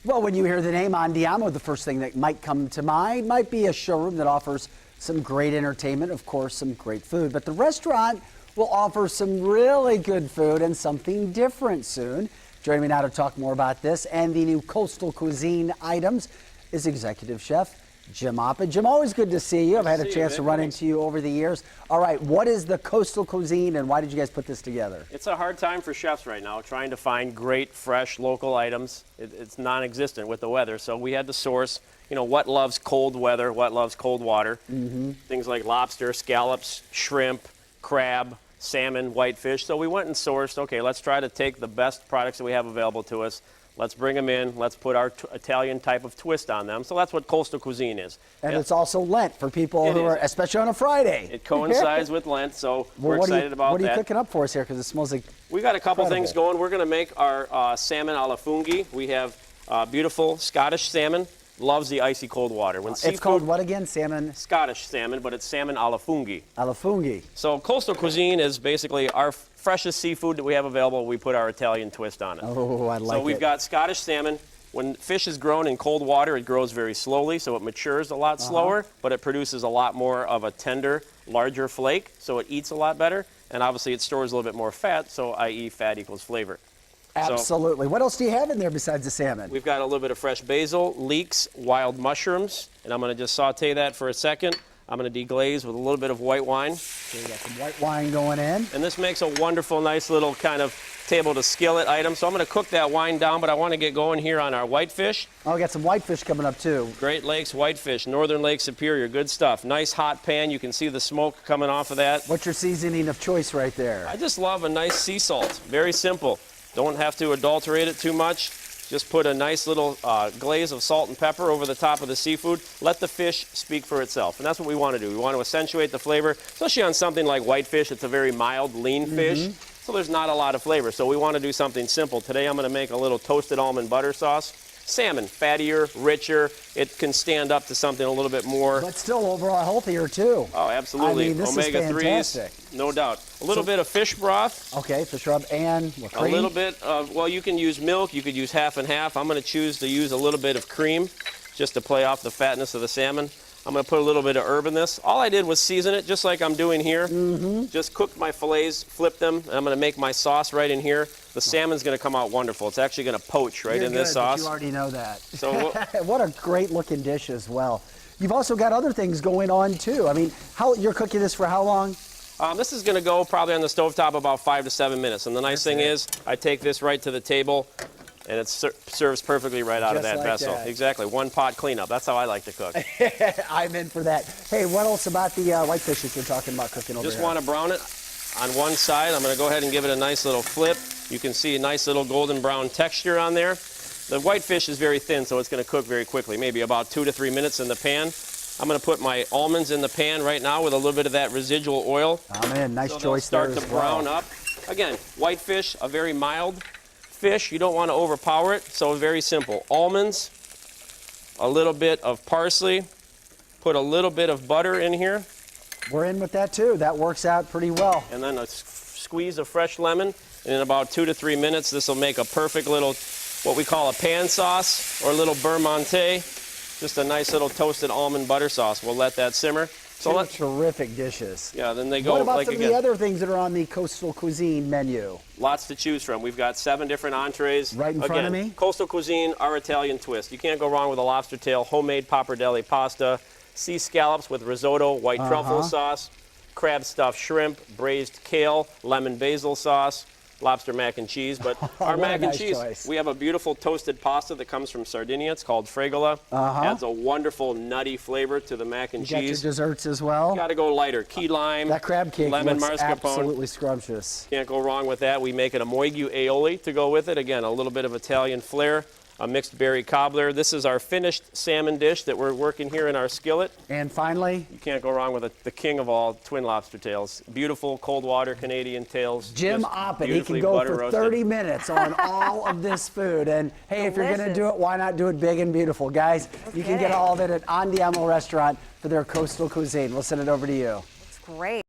Well, when you hear the name Andiamo, the first thing that might come to mind might be a showroom that offers some great entertainment, of course, some great food. But the restaurant will offer some really good food and something different soon. Joining me now to talk more about this and the new Coastal Cuisine items is Executive Chef Jim Oppen. Jim, always good to see you. I've had a chance to run into you over the years. All right, what is the Coastal Cuisine and why did you guys put this together? It's a hard time for chefs right now trying to find great, fresh, local items. It's non-existent with the weather, so we had to source, you know, what loves cold weather, what loves cold water. Things like lobster, scallops, shrimp, crab, salmon, whitefish. So we went and sourced, okay, let's try to take the best products that we have available to us. Let's bring them in. Let's put our Italian type of twist on them. So that's what Coastal Cuisine is. And it's also Lent for people who are, especially on a Friday. It coincides with Lent, so we're excited about that. What are you cooking up for us here? Because it smells like we got a couple things going. We're going to make our salmon alla funghi. We have beautiful Scottish salmon. Loves the icy cold water. When it's called what again? Salmon? Scottish salmon, but it's salmon alla funghi. Alla funghi. So Coastal Cuisine is basically our freshest seafood that we have available. We put our Italian twist on it. Oh, I like it. So we've got Scottish salmon. When fish is grown in cold water, it grows very slowly, so it matures a lot slower, but it produces a lot more of a tender, larger flake, so it eats a lot better. And obviously it stores a little bit more fat, so i.e. fat equals flavor. Absolutely. What else do you have in there besides the salmon? We've got a little bit of fresh basil, leeks, wild mushrooms, and I'm going to just saute that for a second. I'm going to deglaze with a little bit of white wine. So you got some white wine going in. And this makes a wonderful, nice little kind of table to skillet item. So I'm going to cook that wine down, but I want to get going here on our whitefish. Oh, we got some whitefish coming up too. Great Lakes whitefish, Northern Lake Superior, good stuff. Nice hot pan. You can see the smoke coming off of that. What's your seasoning of choice right there? I just love a nice sea salt. Very simple. Don't have to adulterate it too much. Just put a nice little glaze of salt and pepper over the top of the seafood. Let the fish speak for itself. And that's what we want to do. We want to accentuate the flavor, especially on something like whitefish. It's a very mild, lean fish, so there's not a lot of flavor. So we want to do something simple. Today I'm going to make a little toasted almond butter sauce. Salmon, fattier, richer. It can stand up to something a little bit more. But still overall healthier too. Oh, absolutely. I mean, this Omega-3s, no doubt. A little bit of fish broth. Okay, fish rub and cream? A little bit of, well, you can use milk. You could use half and half. I'm going to choose to use a little bit of cream just to play off the fatness of the salmon. I'm going to put a little bit of herb in this. All I did was season it just like I'm doing here. Just cooked my fillets, flipped them, and I'm going to make my sauce right in here. The salmon's going to come out wonderful. It's actually going to poach right in this sauce. You already know that. So what a great looking dish as well. You've also got other things going on too. I mean, you're cooking this for how long? This is going to go probably on the stovetop about 5 to 7 minutes. And the nice thing is I take this right to the table, and it serves perfectly right out of that vessel. Exactly. One pot cleanup. That's how I like to cook. I'm in for that. Hey, what else about the whitefish that you're talking about cooking over here? Just want to brown it on one side. I'm going to go ahead and give it a nice little flip. You can see a nice little golden brown texture on there. The whitefish is very thin, so it's going to cook very quickly, maybe about 2 to 3 minutes in the pan. I'm going to put my almonds in the pan right now with a little bit of that residual oil. Oh man, nice choice there as well. Start to brown up. Again, whitefish, a very mild fish. You don't want to overpower it, so very simple. Almonds, a little bit of parsley, put a little bit of butter in here. We're in with that too. That works out pretty well. And then a squeeze of fresh lemon. And in about 2 to 3 minutes, this will make a perfect little, what we call a pan sauce or a little beurre monte. Just a nice little toasted almond butter sauce. We'll let that simmer. So terrific dishes. Yeah, then they go what about like some of the other things that are on the Coastal Cuisine menu? Lots to choose from. We've got 7 different entrees. Right in front of me? Coastal Cuisine, our Italian twist. You can't go wrong with a lobster tail, homemade pappardelle pasta, sea scallops with risotto, white truffle sauce, crab stuffed shrimp, braised kale, lemon basil sauce, lobster mac and cheese. But our mac and cheese, we have a beautiful toasted pasta that comes from Sardinia. It's called fregola. Adds a wonderful nutty flavor to the mac and cheese. You got your desserts as well? Got to go lighter. Key lime, that crab cake lemon looks mascarpone. Absolutely scrumptious. Can't go wrong with that. We make it a moigu aioli to go with it. Again, a little bit of Italian flair. A mixed berry cobbler. This is our finished salmon dish that we're working here in our skillet. And finally? You can't go wrong with the king of all, twin lobster tails. Beautiful cold water Canadian tails. Jim Oppen, he can go for 30 minutes on all of this food. And hey, if you're going to do it, why not do it big and beautiful? Guys, you can get all of it at Andiamo restaurant for their Coastal Cuisine. We'll send it over to you. It's great.